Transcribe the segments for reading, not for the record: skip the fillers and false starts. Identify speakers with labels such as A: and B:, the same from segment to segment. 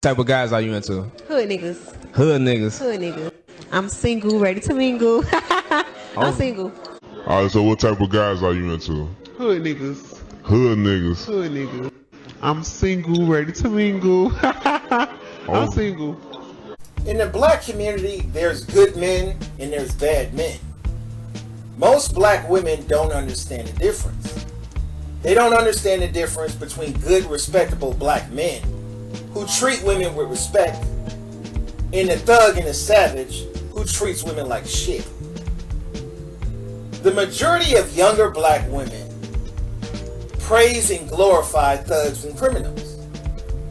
A: Type of guys are you into?
B: Hood niggas.
A: Hood niggas.
B: Hood niggas. I'm single, ready to mingle. I'm single.
C: Alright, so what type of guys are you into?
D: Hood niggas.
C: Hood niggas.
D: Hood niggas. I'm single, ready to mingle. I'm single.
E: In the black community, there's good men and there's bad men. Most black women don't understand the difference. They don't understand the difference between good, respectable black men who treat women with respect and the thug and the savage who treats women like shit. The majority of younger black women praise and glorify thugs and criminals.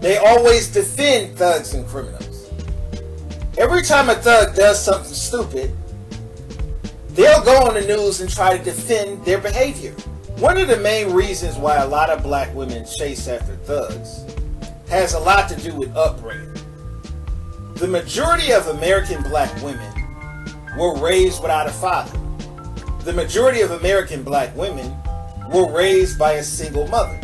E: They always defend thugs and criminals. Every time a thug does something stupid, they'll go on the news and try to defend their behavior. One of the main reasons why a lot of black women chase after thugs has a lot to do with upbringing. The majority of American black women were raised without a father. The majority of American black women were raised by a single mother.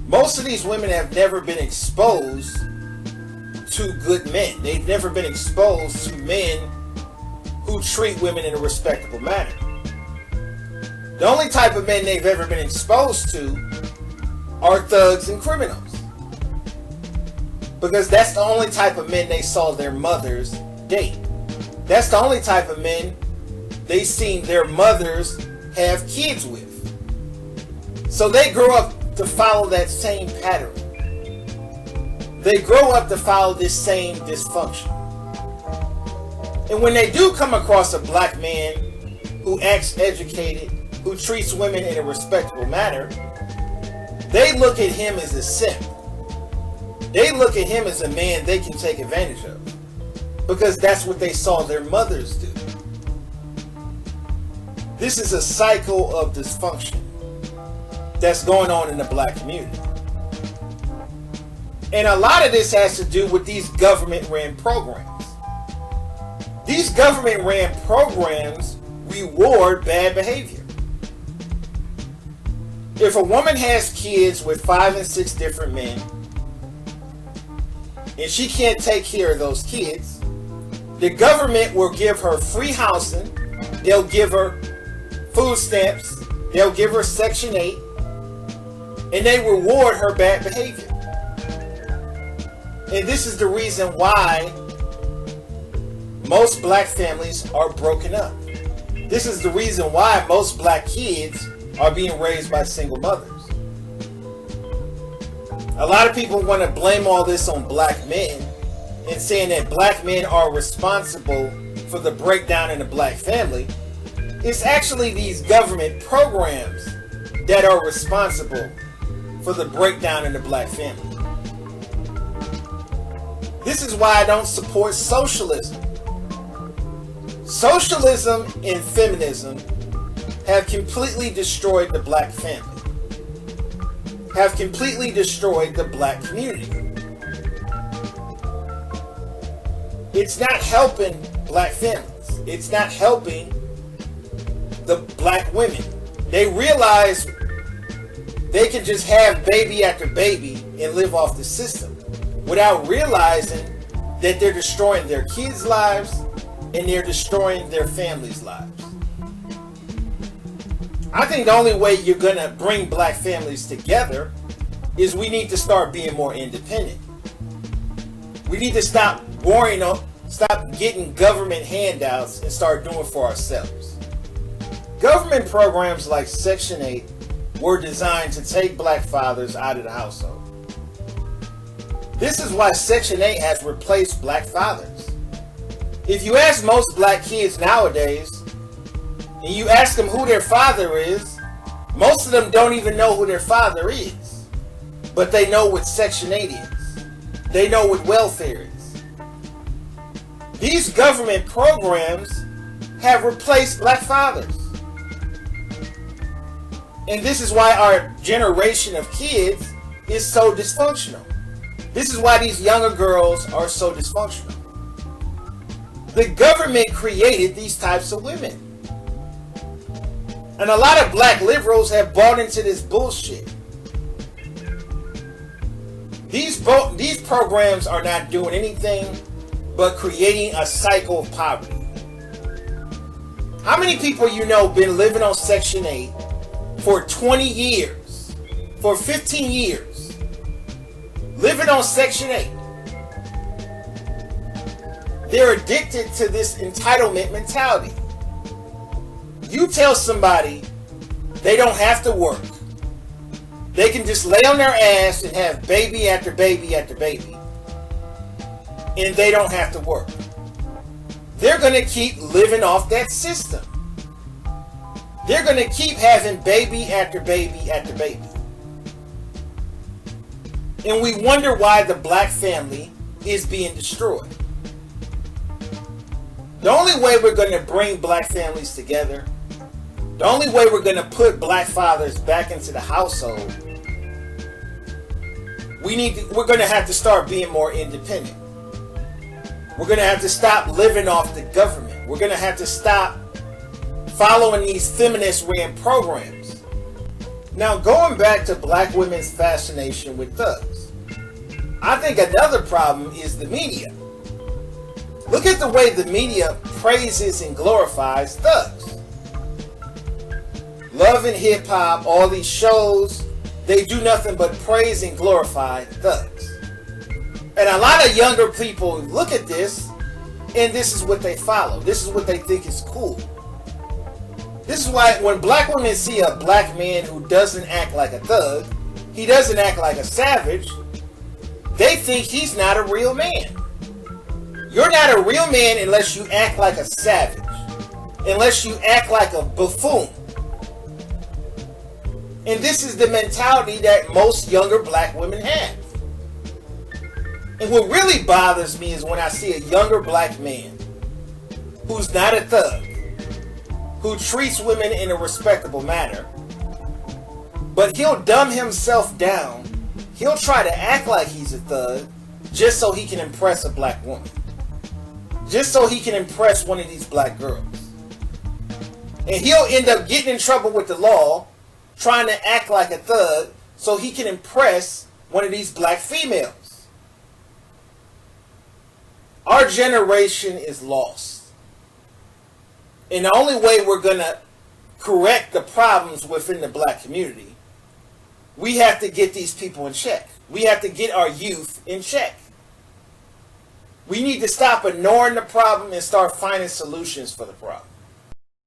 E: Most of these women have never been exposed to good men. They've never been exposed to men who treat women in a respectable manner. The only type of men they've ever been exposed to are thugs and criminals. Because that's the only type of men they saw their mothers date. That's the only type of men they seen their mothers have kids with. So they grow up to follow that same pattern. They grow up to follow this same dysfunction. And when they do come across a black man who acts educated, who treats women in a respectable manner, they look at him as a simp. They look at him as a man they can take advantage of. Because that's what they saw their mothers do. This is a cycle of dysfunction that's going on in the black community. And a lot of this has to do with these government-ran programs. These government-ran programs reward bad behavior. If a woman has kids with 5 and 6 different men, and she can't take care of those kids, the government will give her free housing, they'll give her food stamps, they'll give her Section 8, and they reward her bad behavior. And this is the reason why most black families are broken up. This is the reason why most black kids are being raised by single mothers. A lot of people want to blame all this on black men and saying that black men are responsible for the breakdown in the black family. It's actually these government programs that are responsible for the breakdown in the black family. This is why I don't support socialism. Socialism and feminism have completely destroyed the black family, have completely destroyed the black community. It's not helping black families. It's not helping the black women. They realize they can just have baby after baby and live off the system without realizing that they're destroying their kids' lives and they're destroying their families' lives. I think the only way you're going to bring black families together is we need to start being more independent. We need to stop stop getting government handouts and start doing for ourselves. Government programs like Section 8 were designed to take black fathers out of the household. This is why Section 8 has replaced black fathers. If you ask most black kids nowadays, and you ask them who their father is, most of them don't even know who their father is. But they know what Section 8 is. They know what welfare is. These government programs have replaced black fathers. And this is why our generation of kids is so dysfunctional. This is why these younger girls are so dysfunctional. The government created these types of women. And a lot of black liberals have bought into this bullshit. These programs are not doing anything but creating a cycle of poverty. How many people you know been living on Section 8 for 20 years, for 15 years, living on Section 8? They're addicted to this entitlement mentality. You tell somebody they don't have to work. They can just lay on their ass and have baby after baby after baby. And they don't have to work. They're going to keep living off that system. They're going to keep having baby after baby after baby. And we wonder why the black family is being destroyed. The only way we're going to bring black families together, the only way we're going to put black fathers back into the household, we're going to have to start being more independent. We're going to have to stop living off the government. We're going to have to stop following these feminist-ran programs. Now, going back to black women's fascination with thugs, I think another problem is the media. Look at the way the media praises and glorifies thugs. Love and Hip Hop, all these shows, they do nothing but praise and glorify thugs. And a lot of younger people look at this, and this is what they follow. This is what they think is cool. This is why when black women see a black man who doesn't act like a thug, he doesn't act like a savage, they think he's not a real man. You're not a real man unless you act like a savage, unless you act like a buffoon. And this is the mentality that most younger black women have. And what really bothers me is when I see a younger black man who's not a thug, who treats women in a respectable manner, but he'll dumb himself down. He'll try to act like he's a thug just so he can impress a black woman. Just so he can impress one of these black girls. And he'll end up getting in trouble with the law trying to act like a thug so he can impress one of these black females. Our generation is lost. And the only way we're going to correct the problems within the black community, we have to get these people in check. We have to get our youth in check. We need to stop ignoring the problem and start finding solutions for the problem.